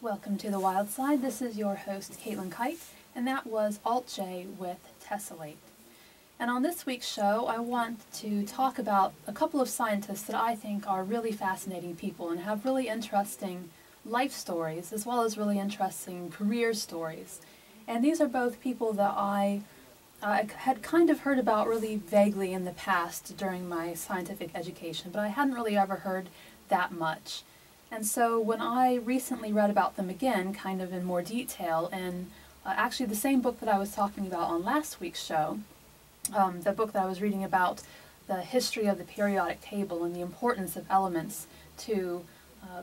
Welcome to the Wild Side. This is your host, Kight, and that was Alt-J with Tessellate. And on this week's show, I want to talk about a couple of scientists that I think are really fascinating people and have really interesting life stories, as well as really interesting career stories. And these are both people that I had kind of heard about really vaguely in the past during my scientific education, but I hadn't really ever heard that much. And so when I recently read about them again, kind of in more detail, and actually the same book that I was talking about on last week's show, the book that I was reading about the history of the periodic table and the importance of elements to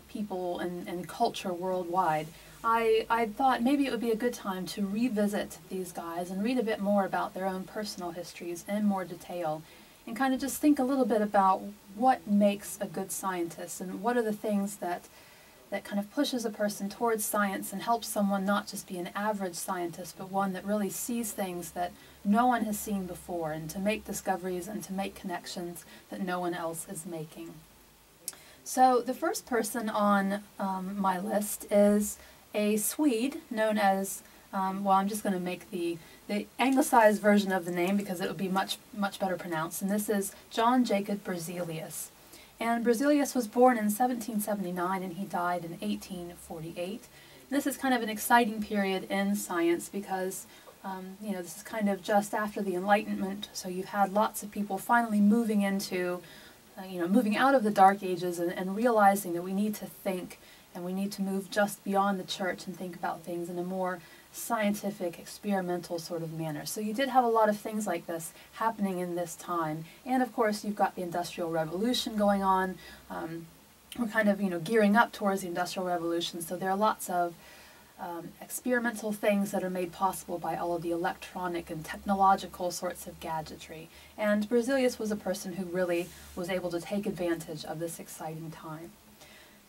people and culture worldwide, I thought maybe it would be a good time to revisit these guys and read a bit more about their own personal histories in more detail, and kind of just think a little bit about what makes a good scientist and what are the things that kind of pushes a person towards science and helps someone not just be an average scientist, but one that really sees things that no one has seen before, and to make discoveries and to make connections that no one else is making. So the first person on my list is a Swede known as, well, I'm just going to make the anglicized version of the name because it would be much better pronounced, and this is John Jacob Berzelius. And Berzelius was born in 1779 and he died in 1848. This is kind of an exciting period in science because this is kind of just after the Enlightenment, so you've had lots of people finally moving into, moving out of the Dark Ages and realizing that we need to think and we need to move just beyond the church and think about things in a more scientific, experimental sort of manner. So you did have a lot of things like this happening in this time. And of course you've got the Industrial Revolution going on. We're kind of, gearing up towards the Industrial Revolution, so there are lots of experimental things that are made possible by all of the electronic and technological sorts of gadgetry. And Berzelius was a person who really was able to take advantage of this exciting time.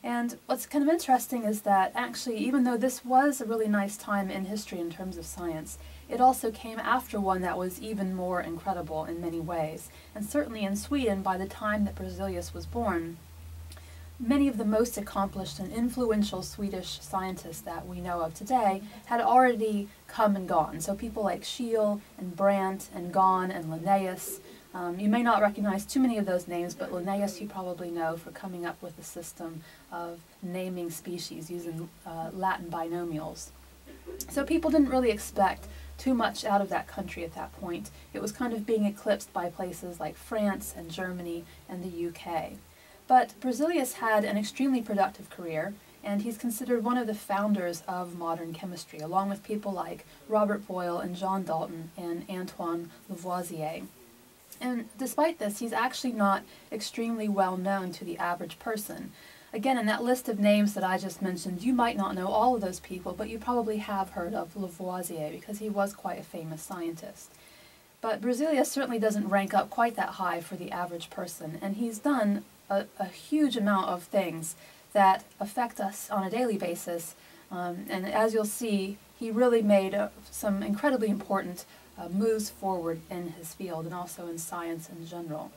And what's kind of interesting is that actually, even though this was a really nice time in history in terms of science, it also came after one that was even more incredible in many ways. And certainly in Sweden, by the time that Berzelius was born, many of the most accomplished and influential Swedish scientists that we know of today had already come and gone. So people like Scheele and Brandt and Gahn and Linnaeus. You may not recognize too many of those names, but Linnaeus you probably know for coming up with a system of naming species using Latin binomials. So people didn't really expect too much out of that country at that point. It was kind of being eclipsed by places like France and Germany and the UK. But Berzelius had an extremely productive career, and he's considered one of the founders of modern chemistry, along with people like Robert Boyle and John Dalton and Antoine Lavoisier. And despite this, he's actually not extremely well known to the average person. Again, in that list of names that I just mentioned, you might not know all of those people, but you probably have heard of Lavoisier because he was quite a famous scientist. But Berzelius certainly doesn't rank up quite that high for the average person, and he's done a huge amount of things that affect us on a daily basis. And as you'll see, he really made some incredibly important moves forward in his field and also in science in general.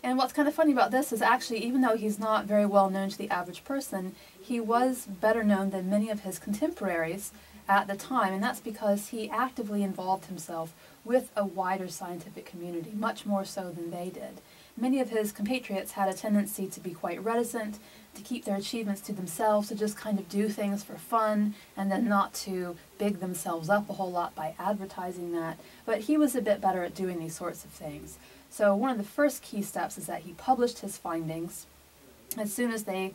And what's kind of funny about this is actually, even though he's not very well known to the average person, he was better known than many of his contemporaries at the time, and that's because he actively involved himself with a wider scientific community, much more so than they did. Many of his compatriots had a tendency to be quite reticent, to keep their achievements to themselves, to just kind of do things for fun, and then not to big themselves up a whole lot by advertising that. But he was a bit better at doing these sorts of things. So one of the first key steps is that he published his findings as soon as they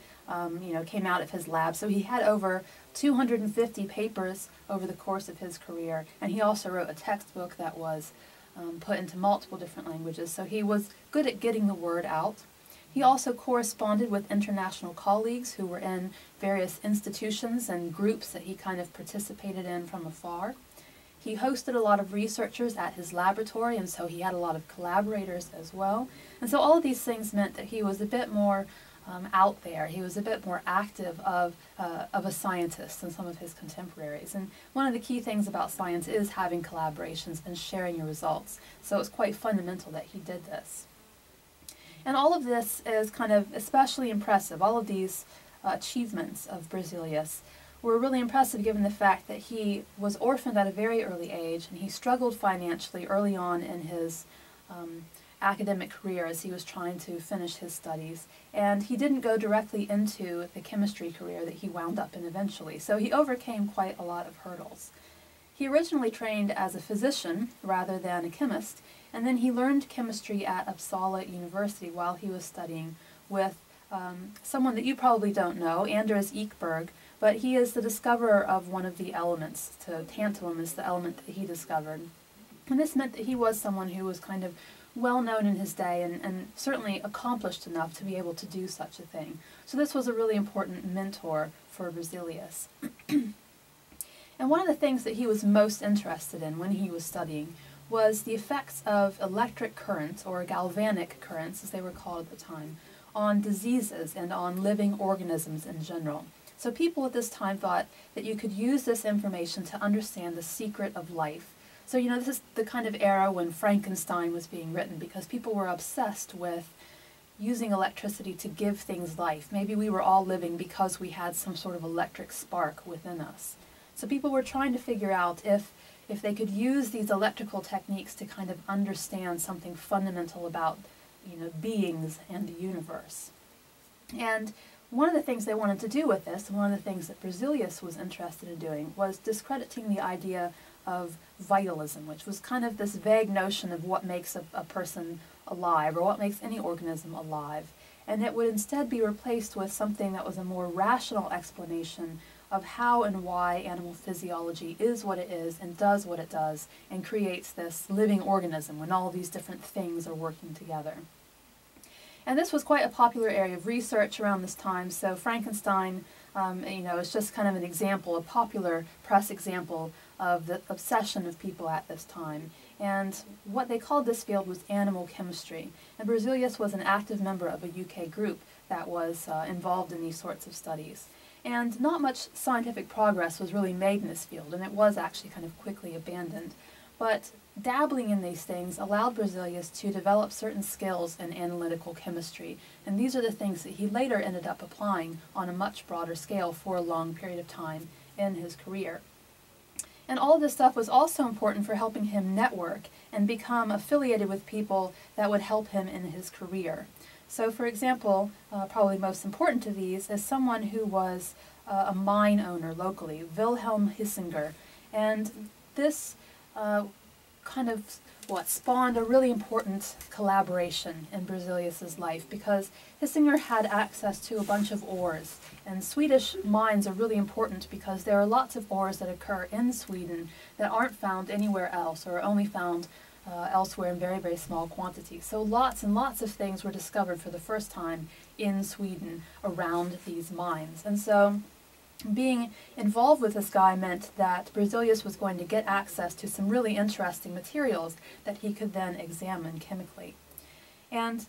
came out of his lab. So he had over 250 papers over the course of his career, and he also wrote a textbook that was put into multiple different languages, so he was good at getting the word out. He also corresponded with international colleagues who were in various institutions and groups that he kind of participated in from afar. He hosted a lot of researchers at his laboratory, and so he had a lot of collaborators as well. And so all of these things meant that he was a bit more out there. He was a bit more active of a scientist than some of his contemporaries. And one of the key things about science is having collaborations and sharing your results. So it's quite fundamental that he did this. And all of this is kind of especially impressive. All of these achievements of Berzelius were really impressive given the fact that he was orphaned at a very early age, and he struggled financially early on in his academic career as he was trying to finish his studies, and he didn't go directly into the chemistry career that he wound up in eventually, so he overcame quite a lot of hurdles. He originally trained as a physician rather than a chemist, and then he learned chemistry at Uppsala University while he was studying with someone that you probably don't know, Anders Ekberg, but he is the discoverer of one of the elements. So tantalum is the element that he discovered. And this meant that he was someone who was kind of well known in his day and certainly accomplished enough to be able to do such a thing. So this was a really important mentor for Berzelius. And one of the things that he was most interested in when he was studying was the effects of electric currents, or galvanic currents as they were called at the time, on diseases and on living organisms in general. So people at this time thought that you could use this information to understand the secret of life. So, you know, this is the kind of era when Frankenstein was being written, because people were obsessed with using electricity to give things life. Maybe we were all living because we had some sort of electric spark within us. So people were trying to figure out if they could use these electrical techniques to kind of understand something fundamental about, you know, beings and the universe. And one of the things they wanted to do with this, and one of the things that Berzelius was interested in doing, was discrediting the idea of vitalism, which was kind of this vague notion of what makes a person alive, or what makes any organism alive. And it would instead be replaced with something that was a more rational explanation of how and why animal physiology is what it is and does what it does and creates this living organism when all these different things are working together. And this was quite a popular area of research around this time, so Frankenstein, you know, is just kind of an example, a popular press example of the obsession of people at this time. And what they called this field was animal chemistry. And Berzelius was an active member of a UK group that was involved in these sorts of studies. And not much scientific progress was really made in this field, and it was actually kind of quickly abandoned. But dabbling in these things allowed Berzelius to develop certain skills in analytical chemistry, and these are the things that he later ended up applying on a much broader scale for a long period of time in his career. And all of this stuff was also important for helping him network and become affiliated with people that would help him in his career. So, for example, probably most important to these is someone who was a mine owner locally, Wilhelm Hissinger. And this kind of spawned a really important collaboration in Berzelius's life, because Hissinger had access to a bunch of ores. And Swedish mines are really important because there are lots of ores that occur in Sweden that aren't found anywhere else, or are only found elsewhere in very, very small quantities. So lots and lots of things were discovered for the first time in Sweden around these mines. And so being involved with this guy meant that Berzelius was going to get access to some really interesting materials that he could then examine chemically. And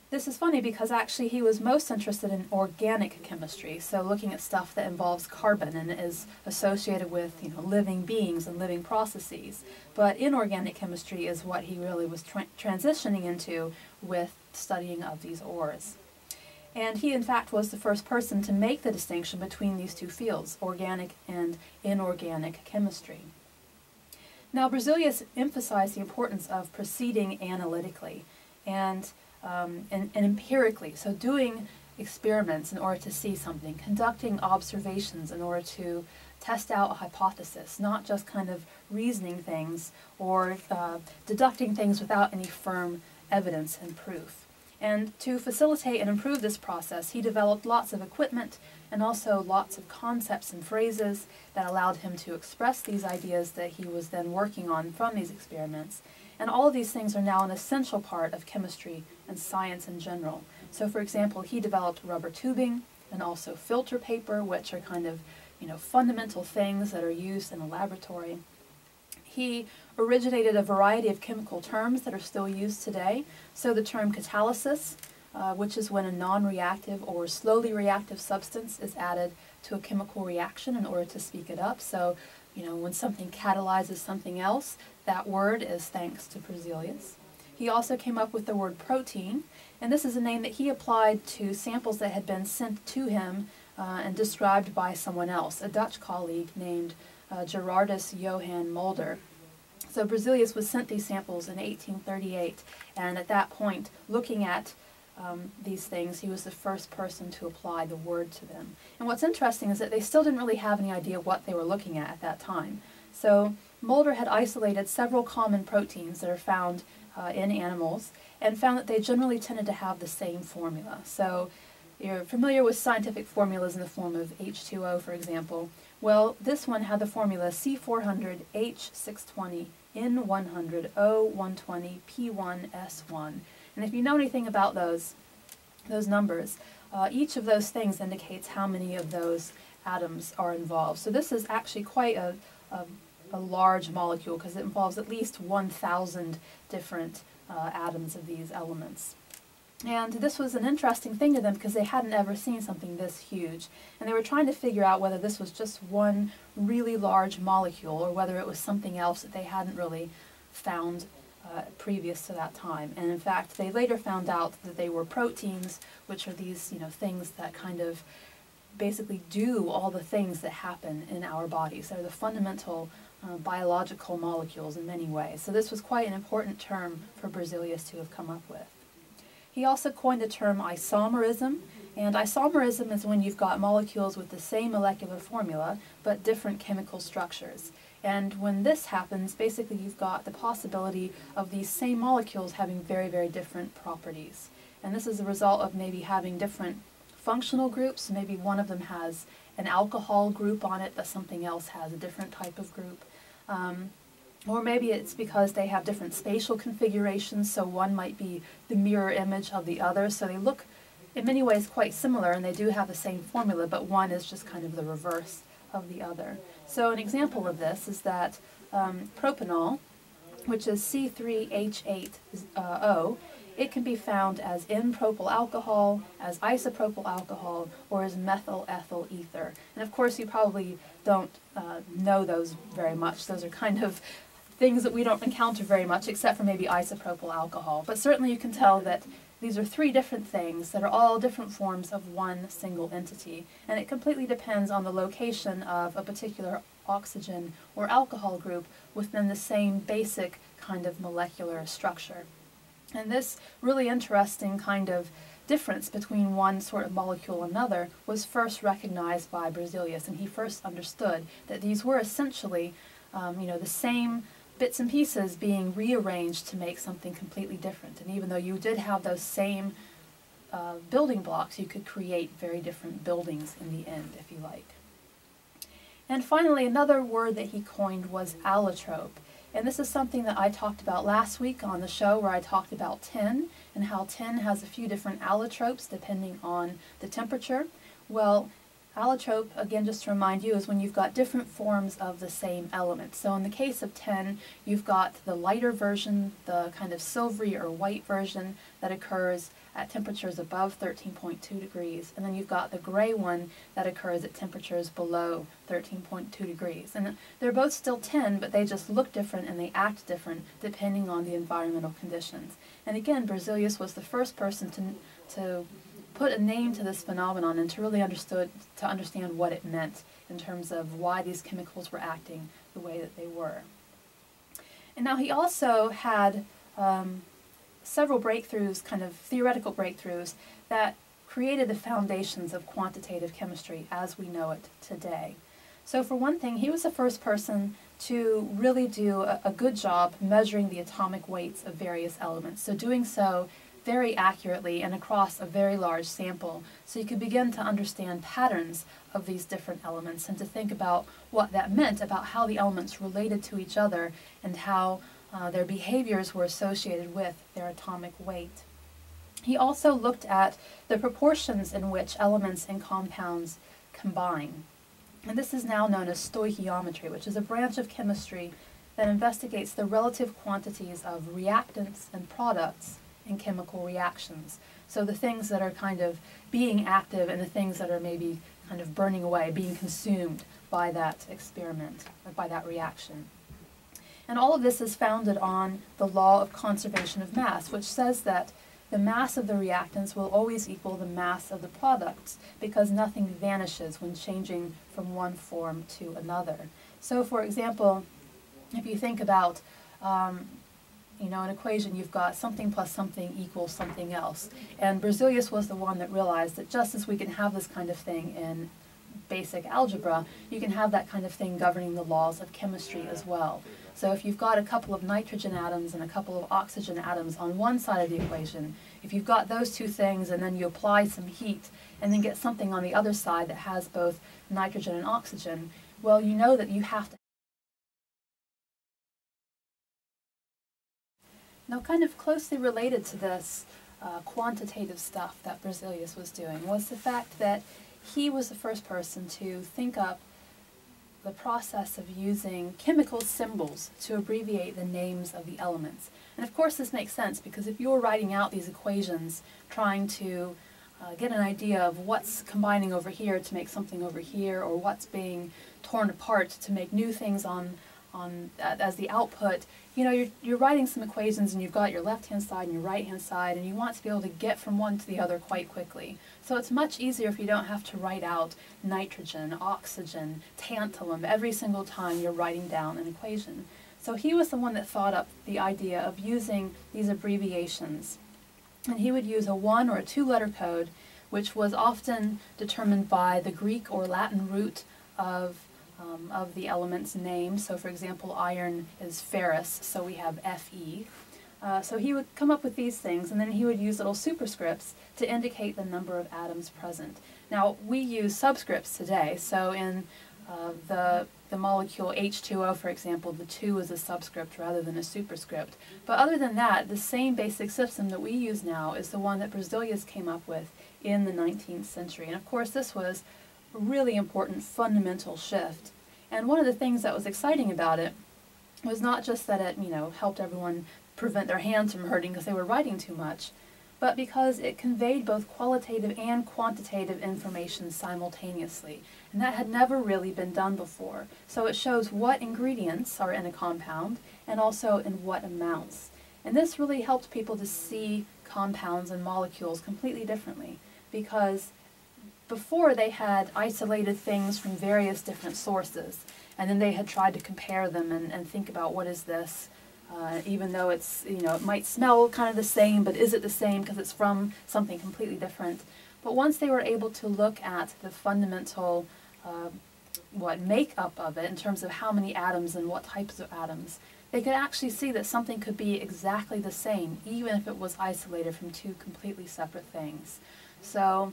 this is funny because actually he was most interested in organic chemistry, so looking at stuff that involves carbon and is associated with, you know, living beings and living processes. But inorganic chemistry is what he really was transitioning into with studying of these ores. And he, in fact, was the first person to make the distinction between these two fields, organic and inorganic chemistry. Now, Berzelius emphasized the importance of proceeding analytically and empirically, so doing experiments in order to see something, conducting observations in order to test out a hypothesis, not just kind of reasoning things or deducting things without any firm evidence and proof. And to facilitate and improve this process, he developed lots of equipment and also lots of concepts and phrases that allowed him to express these ideas that he was then working on from these experiments. And all of these things are now an essential part of chemistry and science in general. So, for example, he developed rubber tubing and also filter paper, which are kind of, you know, fundamental things that are used in a laboratory. He originated a variety of chemical terms that are still used today. So the term catalysis, which is when a non-reactive or slowly reactive substance is added to a chemical reaction in order to speed it up. So, you know, when something catalyzes something else, that word is thanks to Berzelius. He also came up with the word protein, and this is a name that he applied to samples that had been sent to him and described by someone else, a Dutch colleague named Gerardus Johan Mulder. So Berzelius was sent these samples in 1838, and at that point, looking at these things, he was the first person to apply the word to them. And what's interesting is that they still didn't really have any idea what they were looking at that time. So Mulder had isolated several common proteins that are found in animals and found that they generally tended to have the same formula. So you're familiar with scientific formulas in the form of H2O, for example. Well, this one had the formula C400H620N100O120P1S1. And if you know anything about those numbers, each of those things indicates how many of those atoms are involved. So this is actually quite a large molecule because it involves at least 1,000 different atoms of these elements. And this was an interesting thing to them because they hadn't ever seen something this huge. And they were trying to figure out whether this was just one really large molecule or whether it was something else that they hadn't really found previous to that time. And in fact, they later found out that they were proteins, which are these, things that kind of basically do all the things that happen in our bodies. They're the fundamental biological molecules in many ways. So this was quite an important term for Berzelius to have come up with. He also coined the term isomerism, and isomerism is when you've got molecules with the same molecular formula but different chemical structures. And when this happens, basically you've got the possibility of these same molecules having very, very different properties. And this is a result of maybe having different functional groups. Maybe one of them has an alcohol group on it, but something else has a different type of group. Or maybe it's because they have different spatial configurations, so one might be the mirror image of the other. So they look in many ways quite similar, and they do have the same formula, but one is just kind of the reverse of the other. So an example of this is that propanol, which is C3H8O, it can be found as N-propyl alcohol, as isopropyl alcohol, or as methyl ethyl ether. And of course you probably don't know those very much. Those are kind of things that we don't encounter very much, except for maybe isopropyl alcohol. But certainly you can tell that these are three different things that are all different forms of one single entity. And it completely depends on the location of a particular oxygen or alcohol group within the same basic kind of molecular structure. And this really interesting kind of difference between one sort of molecule and another was first recognized by Berzelius, and he first understood that these were essentially the same bits and pieces being rearranged to make something completely different. And even though you did have those same building blocks, you could create very different buildings in the end, if you like. And finally, another word that he coined was allotrope. And this is something that I talked about last week on the show, where I talked about tin and how tin has a few different allotropes depending on the temperature. Well, allotrope, again, just to remind you, is when you've got different forms of the same element. So in the case of tin, you've got the lighter version, the kind of silvery or white version that occurs at temperatures above 13.2 degrees. And then you've got the gray one that occurs at temperatures below 13.2 degrees. And they're both still tin, but they just look different and they act different depending on the environmental conditions. And again, Berzelius was the first person to put a name to this phenomenon and to really understand what it meant in terms of why these chemicals were acting the way that they were. And now he also had several breakthroughs, kind of theoretical breakthroughs, that created the foundations of quantitative chemistry as we know it today. So for one thing, he was the first person to really do a good job measuring the atomic weights of various elements. So doing so very accurately and across a very large sample, so you could begin to understand patterns of these different elements and to think about what that meant about how the elements related to each other and how their behaviors were associated with their atomic weight. He also looked at the proportions in which elements and compounds combine. And this is now known as stoichiometry, which is a branch of chemistry that investigates the relative quantities of reactants and products in chemical reactions. So the things that are kind of being active and the things that are maybe kind of burning away, being consumed by that experiment, or by that reaction. And all of this is founded on the law of conservation of mass, which says that the mass of the reactants will always equal the mass of the products, because nothing vanishes when changing from one form to another. So for example, if you think about an equation, you've got something plus something equals something else. And Berzelius was the one that realized that just as we can have this kind of thing in basic algebra, you can have that kind of thing governing the laws of chemistry as well. So if you've got a couple of nitrogen atoms and a couple of oxygen atoms on one side of the equation, if you've got those two things and then you apply some heat and then get something on the other side that has both nitrogen and oxygen, well, you know that you have to. Now, kind of closely related to this quantitative stuff that Berzelius was doing was the fact that he was the first person to think up the process of using chemical symbols to abbreviate the names of the elements. And of course this makes sense, because if you're writing out these equations trying to get an idea of what's combining over here to make something over here, or what's being torn apart to make new things as the output, you're writing some equations and you've got your left-hand side and your right-hand side, and you want to be able to get from one to the other quite quickly. So it's much easier if you don't have to write out nitrogen, oxygen, tantalum every single time you're writing down an equation. So he was the one that thought up the idea of using these abbreviations. And he would use a 1 or a 2-letter code, which was often determined by the Greek or Latin root of the element's name. So for example, iron is ferrous, so we have Fe. So he would come up with these things, and then he would use little superscripts to indicate the number of atoms present. Now, we use subscripts today, so in the molecule H2O, for example, the 2 is a subscript rather than a superscript. But other than that, the same basic system that we use now is the one that Berzelius came up with in the 19th century. And of course, this was a really important fundamental shift. And one of the things that was exciting about it was not just that it, helped everyone prevent their hands from hurting because they were writing too much, but because it conveyed both qualitative and quantitative information simultaneously. And that had never really been done before. So it shows what ingredients are in a compound and also in what amounts. And this really helped people to see compounds and molecules completely differently, because before they had isolated things from various different sources, and then they had tried to compare them and think about what is this, even though it's, it might smell kind of the same, but is it the same because it's from something completely different? But once they were able to look at the fundamental makeup of it in terms of how many atoms and what types of atoms, they could actually see that something could be exactly the same, even if it was isolated from two completely separate things. So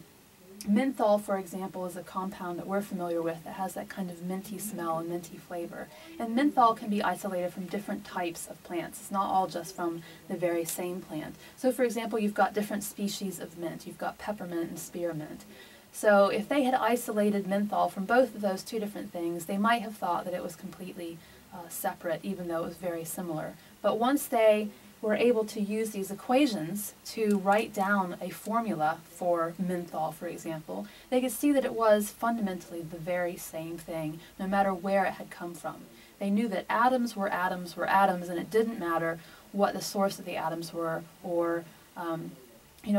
menthol, for example, is a compound that we're familiar with that has that kind of minty smell and minty flavor. And menthol can be isolated from different types of plants. It's not all just from the very same plant. So for example, you've got different species of mint. You've got peppermint and spearmint. So if they had isolated menthol from both of those two different things, they might have thought that it was completely separate, even though it was very similar. But once they were able to use these equations to write down a formula for menthol, for example, they could see that it was fundamentally the very same thing, no matter where it had come from. They knew that atoms were atoms were atoms, and it didn't matter what the source of the atoms were, or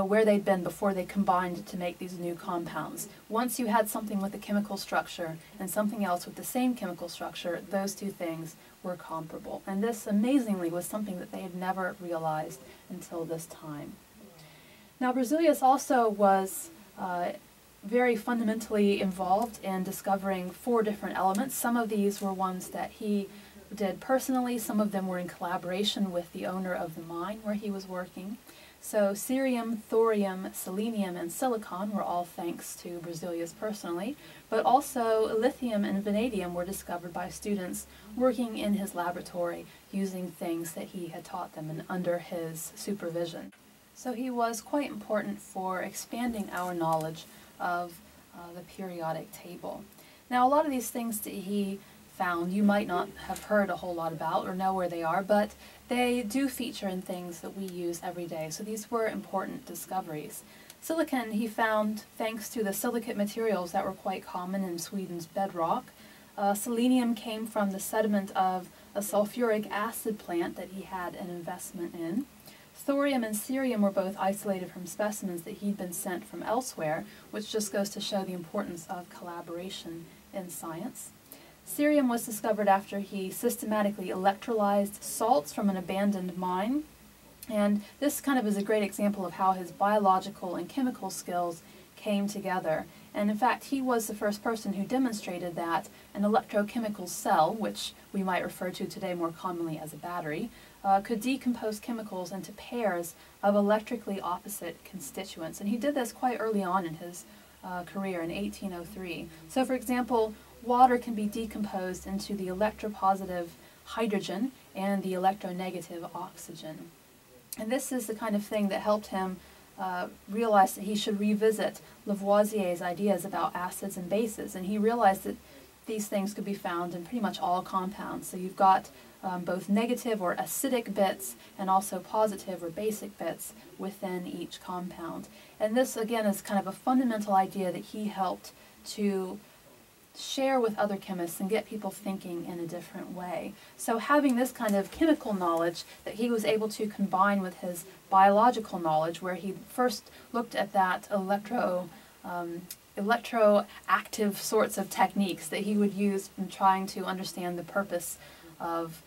where they'd been before they combined to make these new compounds. Once you had something with a chemical structure and something else with the same chemical structure, those two things were comparable. And this, amazingly, was something that they had never realized until this time. Now, Berzelius also was very fundamentally involved in discovering 4 different elements. Some of these were ones that he did personally. Some of them were in collaboration with the owner of the mine where he was working. So cerium, thorium, selenium, and silicon were all thanks to Berzelius personally, but also lithium and vanadium were discovered by students working in his laboratory using things that he had taught them and under his supervision. So he was quite important for expanding our knowledge of the periodic table. Now, a lot of these things that he found you might not have heard a whole lot about or know where they are, but they do feature in things that we use every day. So these were important discoveries. Silicon he found thanks to the silicate materials that were quite common in Sweden's bedrock. Selenium came from the sediment of a sulfuric acid plant that he had an investment in. Thorium and cerium were both isolated from specimens that he'd been sent from elsewhere, which just goes to show the importance of collaboration in science. Cerium was discovered after he systematically electrolyzed salts from an abandoned mine, and this kind of is a great example of how his biological and chemical skills came together. And in fact, he was the first person who demonstrated that an electrochemical cell, which we might refer to today more commonly as a battery, could decompose chemicals into pairs of electrically opposite constituents. And he did this quite early on in his career in 1803. So for example, water can be decomposed into the electropositive hydrogen and the electronegative oxygen. And this is the kind of thing that helped him realize that he should revisit Lavoisier's ideas about acids and bases. And he realized that these things could be found in pretty much all compounds. So you've got both negative or acidic bits and also positive or basic bits within each compound. And this, again, is kind of a fundamental idea that he helped to share with other chemists and get people thinking in a different way. So having this kind of chemical knowledge that he was able to combine with his biological knowledge, where he first looked at that electroactive sorts of techniques that he would use in trying to understand the purpose of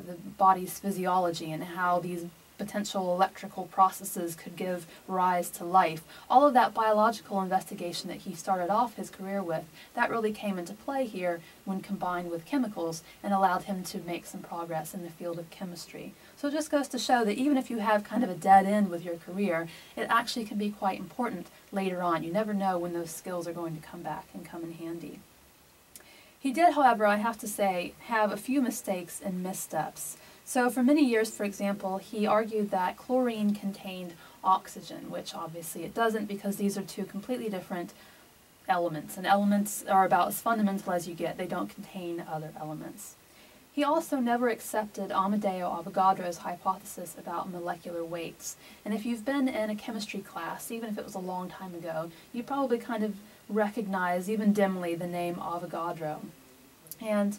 the body's physiology and how these potential electrical processes could give rise to life. All of that biological investigation that he started off his career with, that really came into play here when combined with chemicals and allowed him to make some progress in the field of chemistry. So it just goes to show that even if you have kind of a dead end with your career, it actually can be quite important later on. You never know when those skills are going to come back and come in handy. He did, however, I have to say, have a few mistakes and missteps. So for many years, for example, he argued that chlorine contained oxygen, which obviously it doesn't, because these are two completely different elements, and elements are about as fundamental as you get. They don't contain other elements. He also never accepted Amedeo Avogadro's hypothesis about molecular weights. And if you've been in a chemistry class, even if it was a long time ago, you probably kind of recognize, even dimly, the name Avogadro. And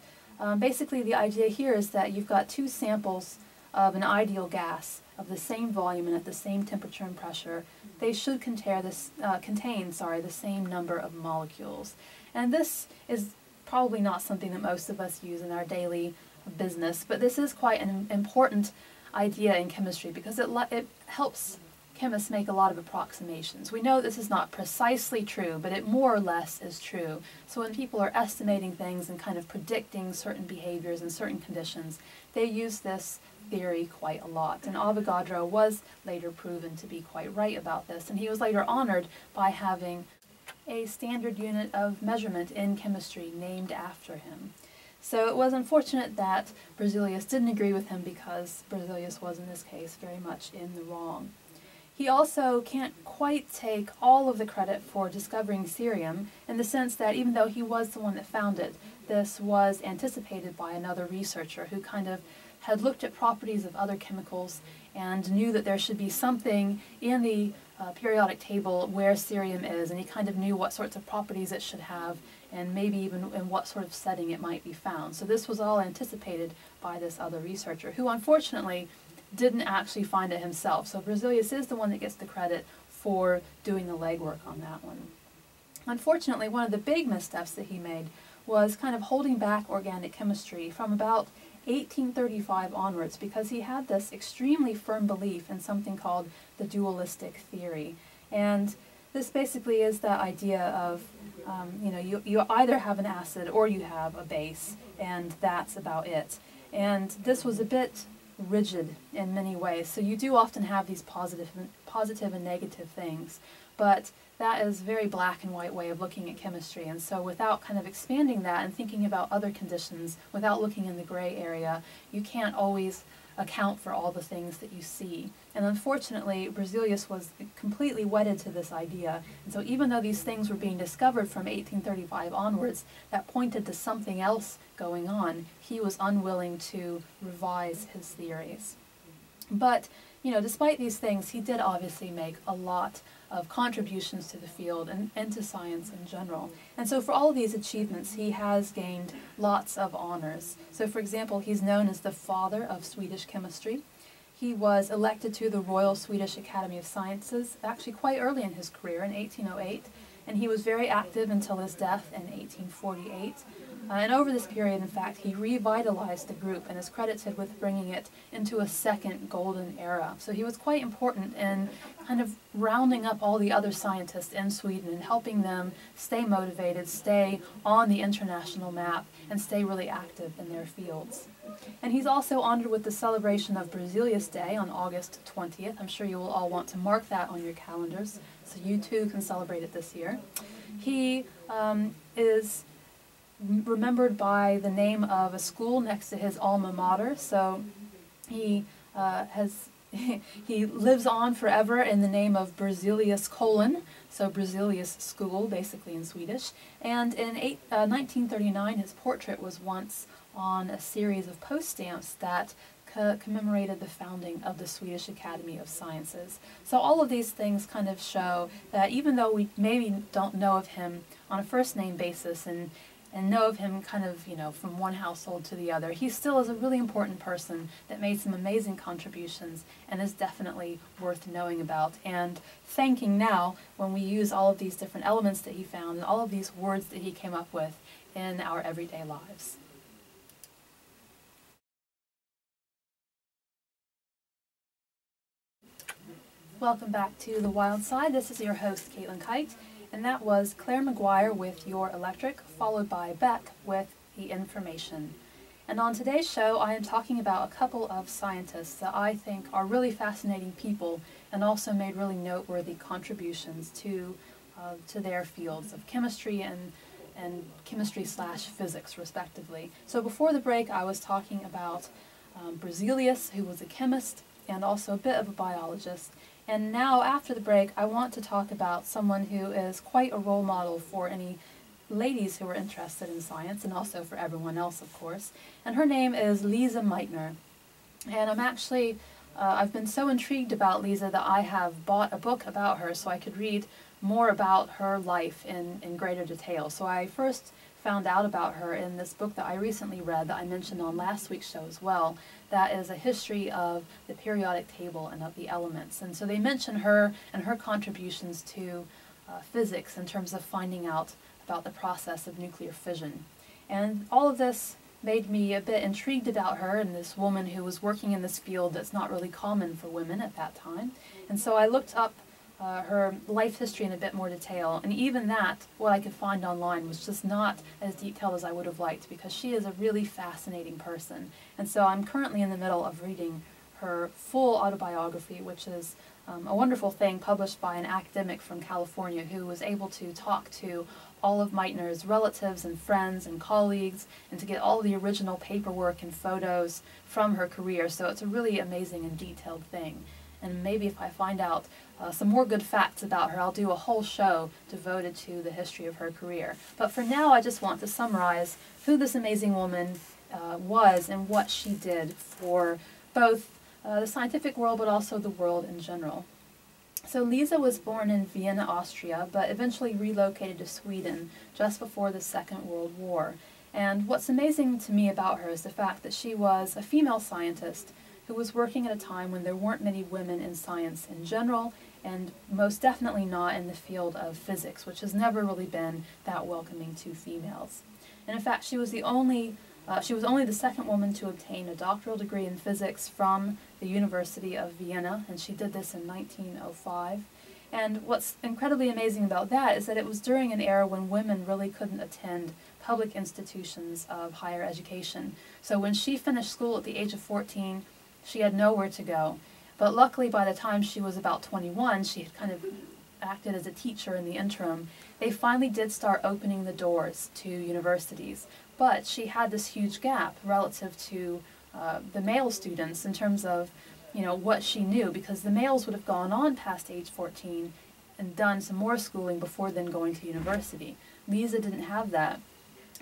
basically the idea here is that you've got two samples of an ideal gas of the same volume and at the same temperature and pressure. They should contain the same number of molecules. And this is probably not something that most of us use in our daily business, but this is quite an important idea in chemistry because it helps chemists make a lot of approximations. We know this is not precisely true, but it more or less is true. So when people are estimating things and kind of predicting certain behaviors and certain conditions, they use this theory quite a lot. And Avogadro was later proven to be quite right about this, and he was later honored by having a standard unit of measurement in chemistry named after him. So it was unfortunate that Berzelius didn't agree with him because Berzelius was, in this case, very much in the wrong. He also can't quite take all of the credit for discovering cerium in the sense that even though he was the one that found it, this was anticipated by another researcher who kind of had looked at properties of other chemicals and knew that there should be something in the periodic table where cerium is, and he kind of knew what sorts of properties it should have and maybe even in what sort of setting it might be found. So this was all anticipated by this other researcher who unfortunately didn't actually find it himself. So Berzelius is the one that gets the credit for doing the legwork on that one. Unfortunately, one of the big missteps that he made was kind of holding back organic chemistry from about 1835 onwards, because he had this extremely firm belief in something called the dualistic theory. And this basically is the idea of, you either have an acid or you have a base, and that's about it. And this was a bit rigid in many ways. So you do often have these positive and negative things, but that is a very black and white way of looking at chemistry. And so without kind of expanding that and thinking about other conditions, without looking in the gray area, you can't always account for all the things that you see. And unfortunately, Berzelius was completely wedded to this idea. And so even though these things were being discovered from 1835 onwards that pointed to something else going on, he was unwilling to revise his theories. But, despite these things, he did obviously make a lot of contributions to the field and to science in general. And so for all of these achievements, he has gained lots of honors. So for example, he's known as the father of Swedish chemistry. He was elected to the Royal Swedish Academy of Sciences actually quite early in his career, in 1808, and he was very active until his death in 1848. And over this period, in fact, he revitalized the group and is credited with bringing it into a second golden era. So he was quite important in kind of rounding up all the other scientists in Sweden and helping them stay motivated, stay on the international map, and stay really active in their fields. And he's also honored with the celebration of Berzelius Day on August 20th. I'm sure you will all want to mark that on your calendars, so you too can celebrate it this year. He is remembered by the name of a school next to his alma mater, so he he lives on forever in the name of Berzelius colon, so Berzelius School, basically in Swedish. And in 1939, his portrait was once on a series of post stamps that commemorated the founding of the Swedish Academy of Sciences. So all of these things kind of show that even though we maybe don't know of him on a first name basis and know of him kind of, from one household to the other, he still is a really important person that made some amazing contributions and is definitely worth knowing about and thanking now when we use all of these different elements that he found and all of these words that he came up with in our everyday lives. Welcome back to The Wild Side. This is your host, Kight, and that was Claire McGuire with Your Electric, followed by Beck with The Information. And on today's show, I am talking about a couple of scientists that I think are really fascinating people and also made really noteworthy contributions to their fields of chemistry and chemistry/physics, respectively. So before the break, I was talking about Berzelius, who was a chemist and also a bit of a biologist. And now, after the break, I want to talk about someone who is quite a role model for any ladies who are interested in science, and also for everyone else, of course. And her name is Lise Meitner. And I'm actually, I've been so intrigued about Lise that I have bought a book about her so I could read more about her life in greater detail. So I first found out about her in this book that I recently read that I mentioned on last week's show as well. That is a history of the periodic table and of the elements. And so they mention her and her contributions to physics in terms of finding out about the process of nuclear fission. And all of this made me a bit intrigued about her and this woman who was working in this field that's not really common for women at that time. And so I looked up her life history in a bit more detail, and even that, what I could find online, was just not as detailed as I would have liked, because she is a really fascinating person. And so I'm currently in the middle of reading her full autobiography, which is a wonderful thing published by an academic from California who was able to talk to all of Meitner's relatives and friends and colleagues and to get all the original paperwork and photos from her career. So it's a really amazing and detailed thing. And maybe if I find out some more good facts about her, I'll do a whole show devoted to the history of her career. But for now, I just want to summarize who this amazing woman was and what she did for both the scientific world but also the world in general. So Lise was born in Vienna, Austria, but eventually relocated to Sweden just before the Second World War. And what's amazing to me about her is the fact that she was a female scientist who was working at a time when there weren't many women in science in general, and most definitely not in the field of physics, which has never really been that welcoming to females. And in fact, she was only the second woman to obtain a doctoral degree in physics from the University of Vienna, and she did this in 1905. And what's incredibly amazing about that is that it was during an era when women really couldn't attend public institutions of higher education. So when she finished school at the age of 14, she had nowhere to go. But luckily, by the time she was about 21, she had kind of acted as a teacher in the interim. They finally did start opening the doors to universities. But she had this huge gap relative to the male students in terms of, what she knew, because the males would have gone on past age 14 and done some more schooling before then going to university. Lise didn't have that.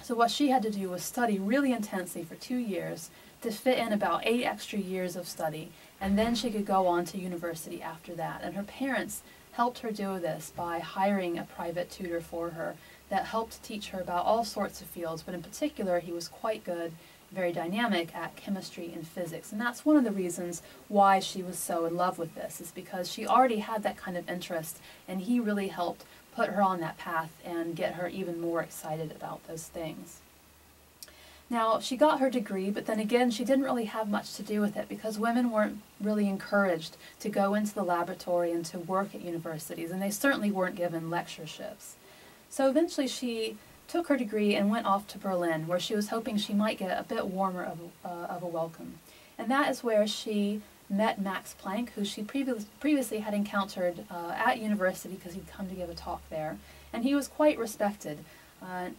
So what she had to do was study really intensely for 2 years to fit in about 8 extra years of study, and then she could go on to university after that. And her parents helped her do this by hiring a private tutor for her that helped teach her about all sorts of fields, but in particular he was quite good very dynamic at chemistry and physics. And that's one of the reasons why she was so in love with this, is because she already had that kind of interest, and he really helped put her on that path and get her even more excited about those things. Now, she got her degree, but then again, she didn't really have much to do with it because women weren't really encouraged to go into the laboratory and to work at universities, and they certainly weren't given lectureships. So eventually she took her degree and went off to Berlin, where she was hoping she might get a bit warmer of a welcome. And that is where she met Max Planck, who she previously had encountered at university because he'd come to give a talk there, and he was quite respected.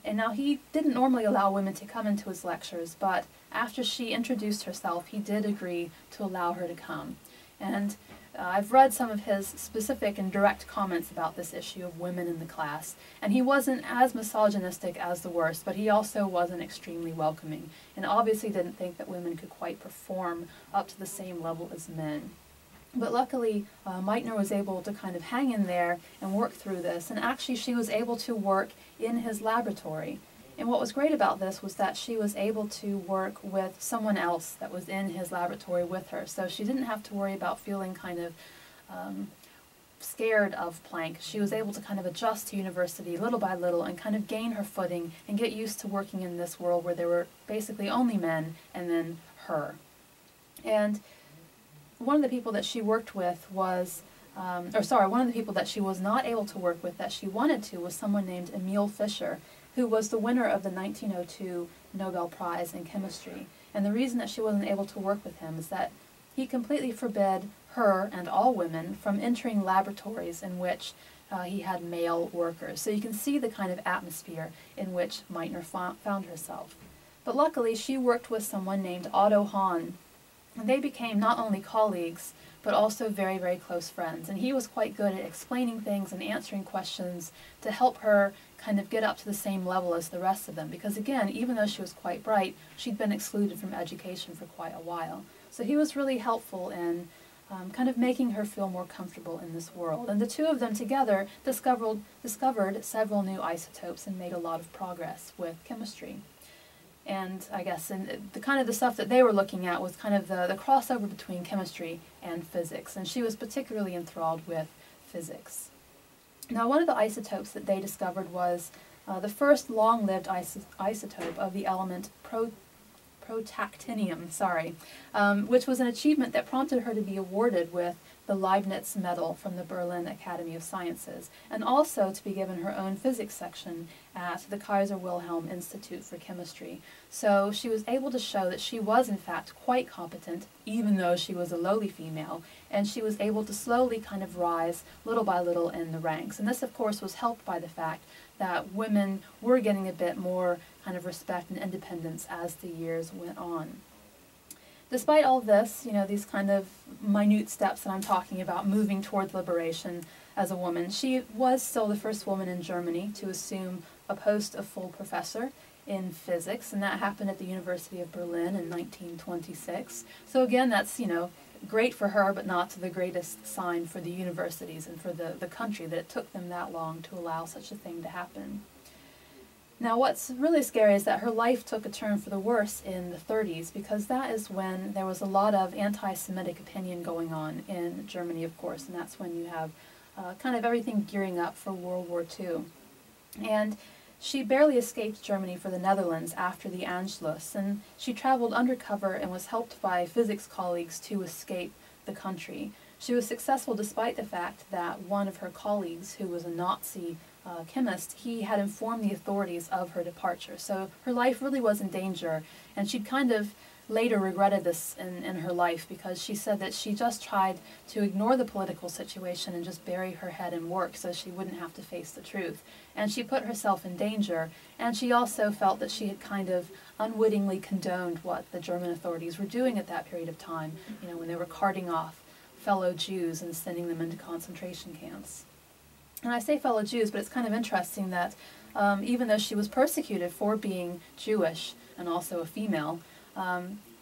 And now he didn't normally allow women to come into his lectures, but after she introduced herself, he did agree to allow her to come. And I've read some of his specific and direct comments about this issue of women in the class, and he wasn't as misogynistic as the worst, but he also wasn't extremely welcoming, and obviously didn't think that women could quite perform up to the same level as men. But luckily, Meitner was able to kind of hang in there and work through this, and actually she was able to work in his laboratory. And what was great about this was that she was able to work with someone else that was in his laboratory with her, so she didn't have to worry about feeling kind of scared of Planck. She was able to kind of adjust to university little by little and kind of gain her footing and get used to working in this world where there were basically only men and then her. And one of the people that she worked with was, one of the people that she was not able to work with that she wanted to was someone named Emil Fischer, who was the winner of the 1902 Nobel Prize in Chemistry. And the reason that she wasn't able to work with him is that he completely forbid her and all women from entering laboratories in which he had male workers. So you can see the kind of atmosphere in which Meitner found herself. But luckily, she worked with someone named Otto Hahn, and they became not only colleagues, but also very, very close friends. And he was quite good at explaining things and answering questions to help her kind of get up to the same level as the rest of them. Because again, even though she was quite bright, she'd been excluded from education for quite a while. So he was really helpful in kind of making her feel more comfortable in this world. And the two of them together discovered several new isotopes and made a lot of progress with chemistry. And I guess the kind of the stuff that they were looking at was kind of the crossover between chemistry and physics, and she was particularly enthralled with physics. Now, one of the isotopes that they discovered was the first long-lived isotope of the element protactinium, which was an achievement that prompted her to be awarded with the Leibniz Medal from the Berlin Academy of Sciences, and also to be given her own physics section at the Kaiser Wilhelm Institute for Chemistry. So she was able to show that she was in fact quite competent, even though she was a lowly female, and she was able to slowly kind of rise little by little in the ranks. And this of course was helped by the fact that women were getting a bit more kind of respect and independence as the years went on. Despite all this, these kind of minute steps that I'm talking about, moving towards liberation as a woman, she was still the first woman in Germany to assume a post of full professor in physics, and that happened at the University of Berlin in 1926. So again, that's, great for her, but not to the greatest sign for the universities and for the country that it took them that long to allow such a thing to happen. Now, what's really scary is that her life took a turn for the worse in the 30s, because that is when there was a lot of anti-Semitic opinion going on in Germany, of course, and that's when you have kind of everything gearing up for World War II. And she barely escaped Germany for the Netherlands after the Anschluss, and she traveled undercover and was helped by physics colleagues to escape the country. She was successful despite the fact that one of her colleagues, who was a Nazi chemist, he had informed the authorities of her departure. So her life really was in danger, and she'd kind of later regretted this in her life, because she said that she just tried to ignore the political situation and just bury her head in work so she wouldn't have to face the truth. And she put herself in danger, and she also felt that she had kind of unwittingly condoned what the German authorities were doing at that period of time, when they were carting off fellow Jews and sending them into concentration camps. And I say fellow Jews, but it's kind of interesting that even though she was persecuted for being Jewish and also a female,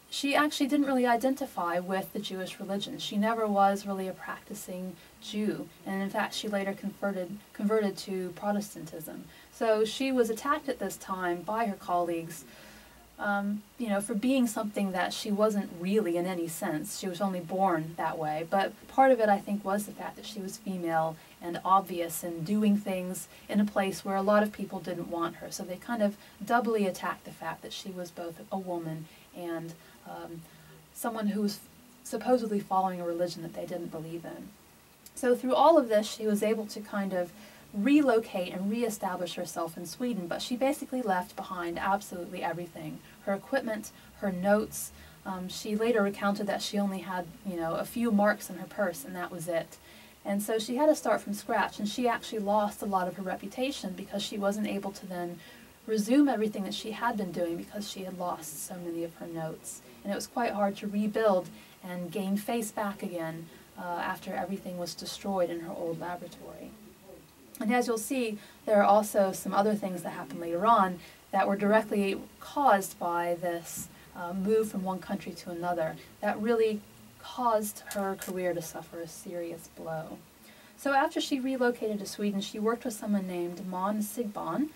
she actually didn't really identify with the Jewish religion. She never was really a practicing Jew, and in fact she later converted to Protestantism. So she was attacked at this time by her colleagues for being something that she wasn't really in any sense. She was only born that way. But part of it, I think, was the fact that she was female and obvious and doing things in a place where a lot of people didn't want her. So they kind of doubly attacked the fact that she was both a woman and someone who was supposedly following a religion that they didn't believe in. So through all of this, she was able to kind of relocate and reestablish herself in Sweden, but she basically left behind absolutely everything. Her equipment, her notes. She later recounted that she only had, a few marks in her purse, and that was it. And so she had to start from scratch, and she actually lost a lot of her reputation because she wasn't able to then resume everything that she had been doing because she had lost so many of her notes. And it was quite hard to rebuild and gain face back again after everything was destroyed in her old laboratory. And as you'll see, there are also some other things that happened later on that were directly caused by this move from one country to another that really caused her career to suffer a serious blow. So after she relocated to Sweden, she worked with someone named Måns Sigban,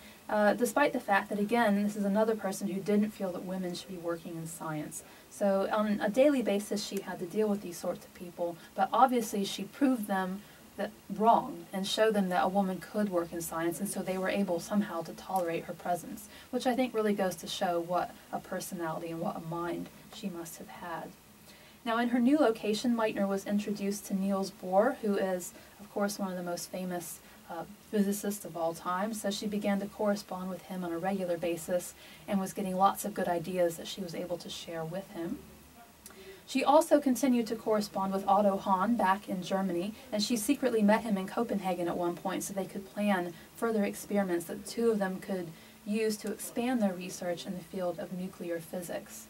despite the fact that, again, this is another person who didn't feel that women should be working in science. So on a daily basis, she had to deal with these sorts of people, but obviously she proved them wrong and show them that a woman could work in science, and so they were able somehow to tolerate her presence, which I think really goes to show what a personality and what a mind she must have had. Now, in her new location, Meitner was introduced to Niels Bohr, who is, of course, one of the most famous physicists of all time, so she began to correspond with him on a regular basis and was getting lots of good ideas that she was able to share with him. She also continued to correspond with Otto Hahn back in Germany, and she secretly met him in Copenhagen at one point so they could plan further experiments that the two of them could use to expand their research in the field of nuclear physics.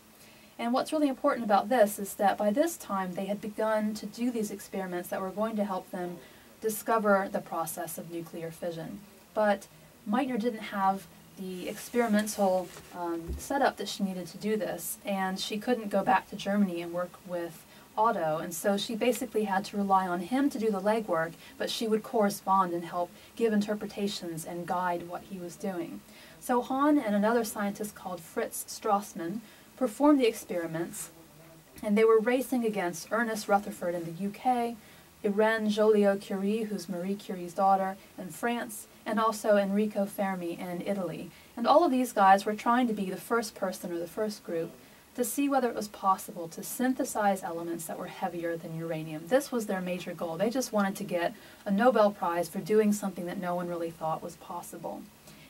And what's really important about this is that by this time they had begun to do these experiments that were going to help them discover the process of nuclear fission. But Meitner didn't have the experimental setup that she needed to do this, and she couldn't go back to Germany and work with Otto, and so she basically had to rely on him to do the legwork, but she would correspond and help give interpretations and guide what he was doing. So Hahn and another scientist called Fritz Strassmann performed the experiments, and they were racing against Ernest Rutherford in the UK, Irene Joliot-Curie, who's Marie Curie's daughter, in France, and also Enrico Fermi in Italy. And all of these guys were trying to be the first person or the first group to see whether it was possible to synthesize elements that were heavier than uranium. This was their major goal. They just wanted to get a Nobel Prize for doing something that no one really thought was possible.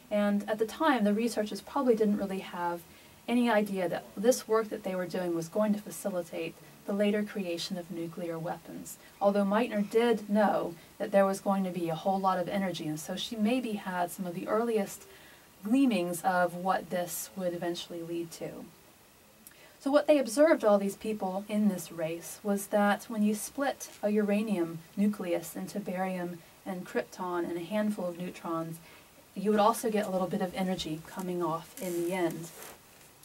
And at the time, the researchers probably didn't really have any idea that this work that they were doing was going to facilitate the later creation of nuclear weapons. Although Meitner did know that there was going to be a whole lot of energy, and so she maybe had some of the earliest gleamings of what this would eventually lead to. So what they observed, all these people in this race, was that when you split a uranium nucleus into barium and krypton and a handful of neutrons, you would also get a little bit of energy coming off in the end.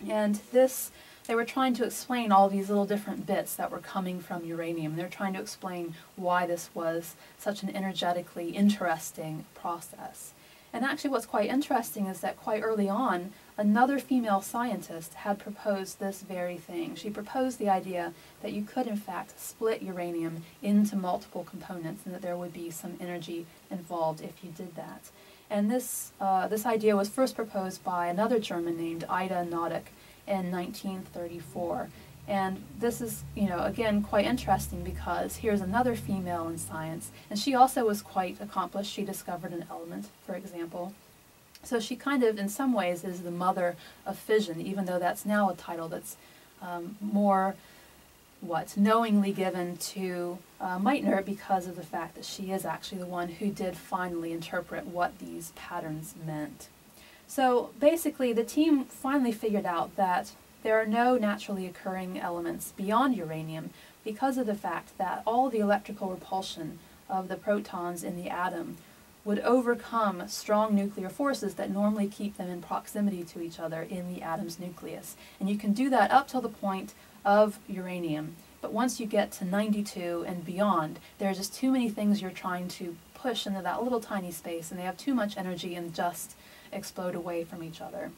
And this, they were trying to explain all these little different bits that were coming from uranium. They're trying to explain why this was such an energetically interesting process. And actually what's quite interesting is that quite early on, another female scientist had proposed this very thing. She proposed the idea that you could in fact split uranium into multiple components and that there would be some energy involved if you did that. And this idea was first proposed by another German named Ida Noddack in 1934. And this is, again, quite interesting because here's another female in science, and she also was quite accomplished. She discovered an element, for example. So she kind of, in some ways, is the mother of fission, even though that's now a title that's more, knowingly given to Meitner because of the fact that she is actually the one who did finally interpret what these patterns meant. So basically, the team finally figured out that there are no naturally occurring elements beyond uranium because of the fact that all the electrical repulsion of the protons in the atom would overcome strong nuclear forces that normally keep them in proximity to each other in the atom's nucleus. And you can do that up till the point of uranium. But once you get to 92 and beyond, there are just too many things you're trying to push into that little tiny space, and they have too much energy and just explode away from each other.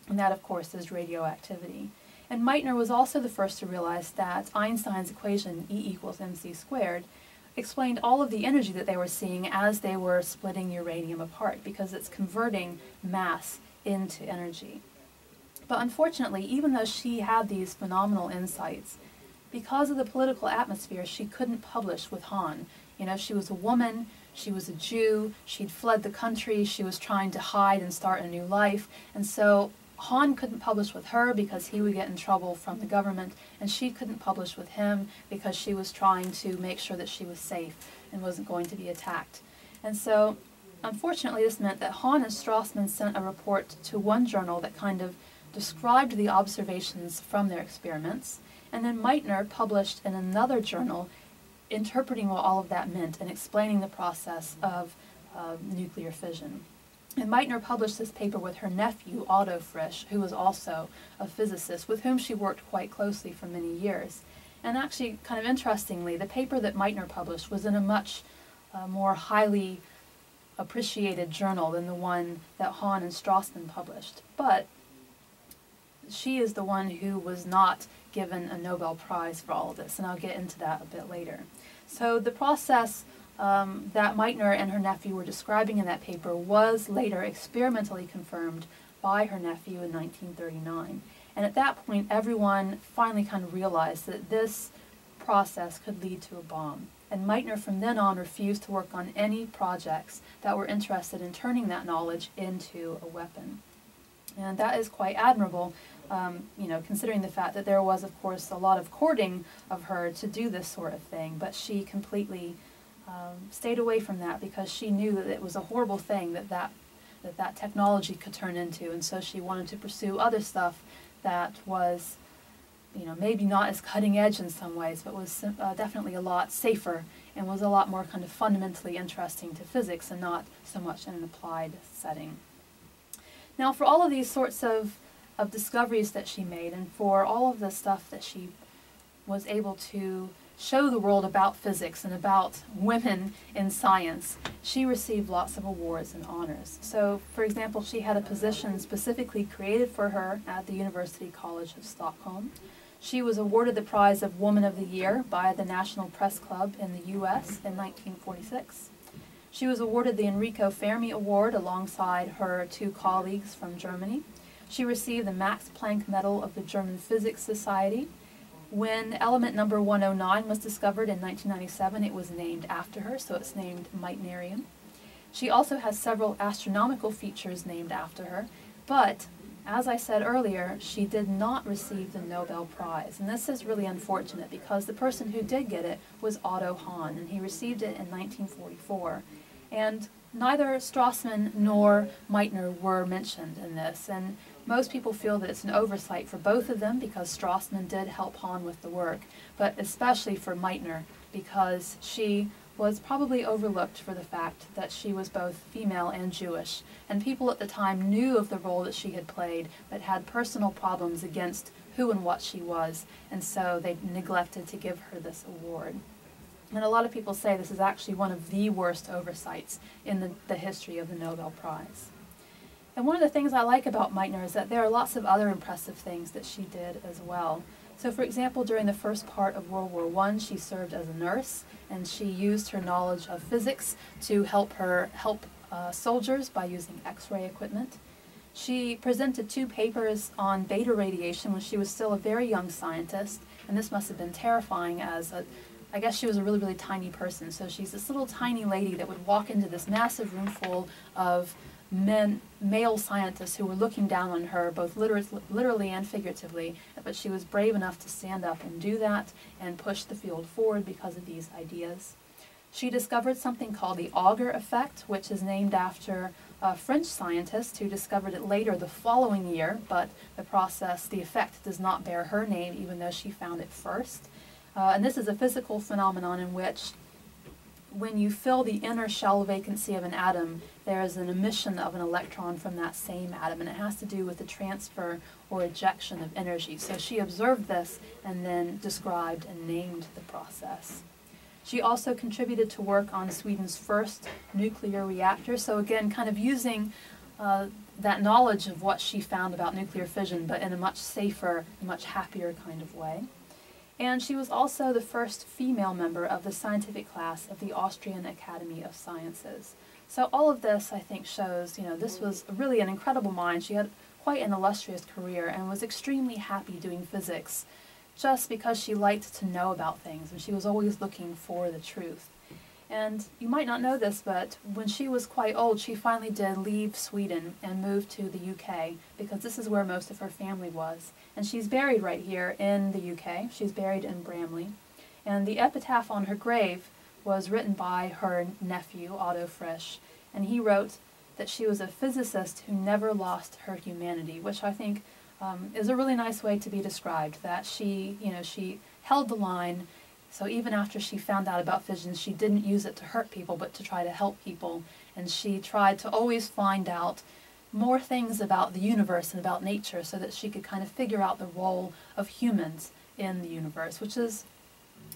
and that, of course, is radioactivity. And Meitner was also the first to realize that Einstein's equation, E equals mc squared, explained all of the energy that they were seeing as they were splitting uranium apart, because it's converting mass into energy. But unfortunately, even though she had these phenomenal insights, because of the political atmosphere, she couldn't publish with Hahn. You know, she was a woman, she was a Jew, she'd fled the country, she was trying to hide and start a new life, and so Hahn couldn't publish with her because he would get in trouble from the government, and she couldn't publish with him because she was trying to make sure that she was safe and wasn't going to be attacked. And so, unfortunately, this meant that Hahn and Strassmann sent a report to one journal that kind of described the observations from their experiments, and then Meitner published in another journal interpreting what all of that meant and explaining the process of nuclear fission. And Meitner published this paper with her nephew, Otto Frisch, who was also a physicist, with whom she worked quite closely for many years. And actually, kind of interestingly, the paper that Meitner published was in a much more highly appreciated journal than the one that Hahn and Strassmann published. But she is the one who was not given a Nobel Prize for all of this, and I'll get into that a bit later. So the process that Meitner and her nephew were describing in that paper was later experimentally confirmed by her nephew in 1939. And at that point, everyone finally kind of realized that this process could lead to a bomb. And Meitner from then on refused to work on any projects that were interested in turning that knowledge into a weapon. And that is quite admirable, you know, considering the fact that there was, of course, a lot of courting of her to do this sort of thing, but she completely stayed away from that because she knew that it was a horrible thing that technology could turn into, and so she wanted to pursue other stuff that was, you know, maybe not as cutting edge in some ways, but was definitely a lot safer and was a lot more kind of fundamentally interesting to physics and not so much in an applied setting. Now, for all of these sorts of discoveries that she made, and for all of the stuff that she was able to show the world about physics and about women in science, she received lots of awards and honors. So, for example, she had a position specifically created for her at the University College of Stockholm. She was awarded the prize of Woman of the Year by the National Press Club in the U.S. in 1946. She was awarded the Enrico Fermi Award alongside her two colleagues from Germany. She received the Max Planck Medal of the German Physics Society. When element number 109 was discovered in 1997, it was named after her, so it's named Meitnerium. She also has several astronomical features named after her, but as I said earlier, she did not receive the Nobel Prize, and this is really unfortunate because the person who did get it was Otto Hahn, and he received it in 1944. And neither Strassmann nor Meitner were mentioned in this, and most people feel that it's an oversight for both of them because Strassmann did help Hahn with the work, but especially for Meitner because she was probably overlooked for the fact that she was both female and Jewish, and people at the time knew of the role that she had played but had personal problems against who and what she was, and so they neglected to give her this award. And a lot of people say this is actually one of the worst oversights in the history of the Nobel Prize. And one of the things I like about Meitner is that there are lots of other impressive things that she did as well. So for example, during the first part of World War I, she served as a nurse, and she used her knowledge of physics to help soldiers by using X-ray equipment. She presented 2 papers on beta radiation when she was still a very young scientist, and this must have been terrifying as I guess she was a really, really tiny person. So she's this little tiny lady that would walk into this massive room full of male scientists who were looking down on her, both literally and figuratively, but she was brave enough to stand up and do that and push the field forward because of these ideas. She discovered something called the Auger effect, which is named after a French scientist who discovered it later the following year, but the effect does not bear her name even though she found it first. And this is a physical phenomenon in which when you fill the inner shell vacancy of an atom, there is an emission of an electron from that same atom, and it has to do with the transfer or ejection of energy. So she observed this and then described and named the process. She also contributed to work on Sweden's first nuclear reactor, so again, kind of using that knowledge of what she found about nuclear fission, but in a much safer, much happier kind of way. And she was also the first female member of the scientific class of the Austrian Academy of Sciences. So all of this, I think, shows, this was really an incredible mind. She had quite an illustrious career and was extremely happy doing physics just because she liked to know about things, and she was always looking for the truth. And you might not know this, but when she was quite old, she finally did leave Sweden and moved to the UK, because this is where most of her family was. And she's buried right here in the UK. She's buried in Bramley. And the epitaph on her grave was written by her nephew, Otto Frisch, and he wrote that she was a physicist who never lost her humanity, which I think is a really nice way to be described, that she held the line. So even after she found out about fission, she didn't use it to hurt people, but to try to help people. And she tried to always find out more things about the universe and about nature so that she could kind of figure out the role of humans in the universe, which is,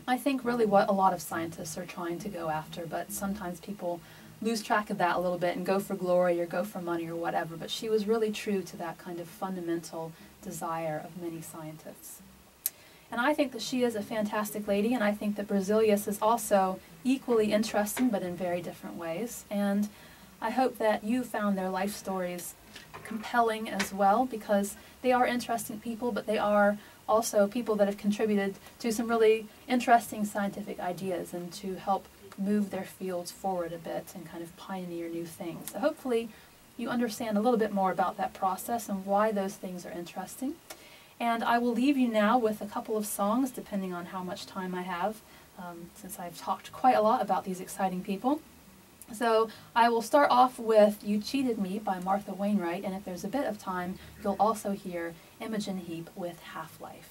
I think, really what a lot of scientists are trying to go after. But sometimes people lose track of that a little bit and go for glory or go for money or whatever. But she was really true to that kind of fundamental desire of many scientists. And I think that she is a fantastic lady, and I think that Berzelius is also equally interesting, but in very different ways. And I hope that you found their life stories compelling as well, because they are interesting people, but they are also people that have contributed to some really interesting scientific ideas and to help move their fields forward a bit and kind of pioneer new things. So hopefully you understand a little bit more about that process and why those things are interesting. And I will leave you now with a couple of songs, depending on how much time I have, since I've talked quite a lot about these exciting people. So I will start off with You Cheated Me by Martha Wainwright, and if there's a bit of time, you'll also hear Imogen Heap with Half-Life.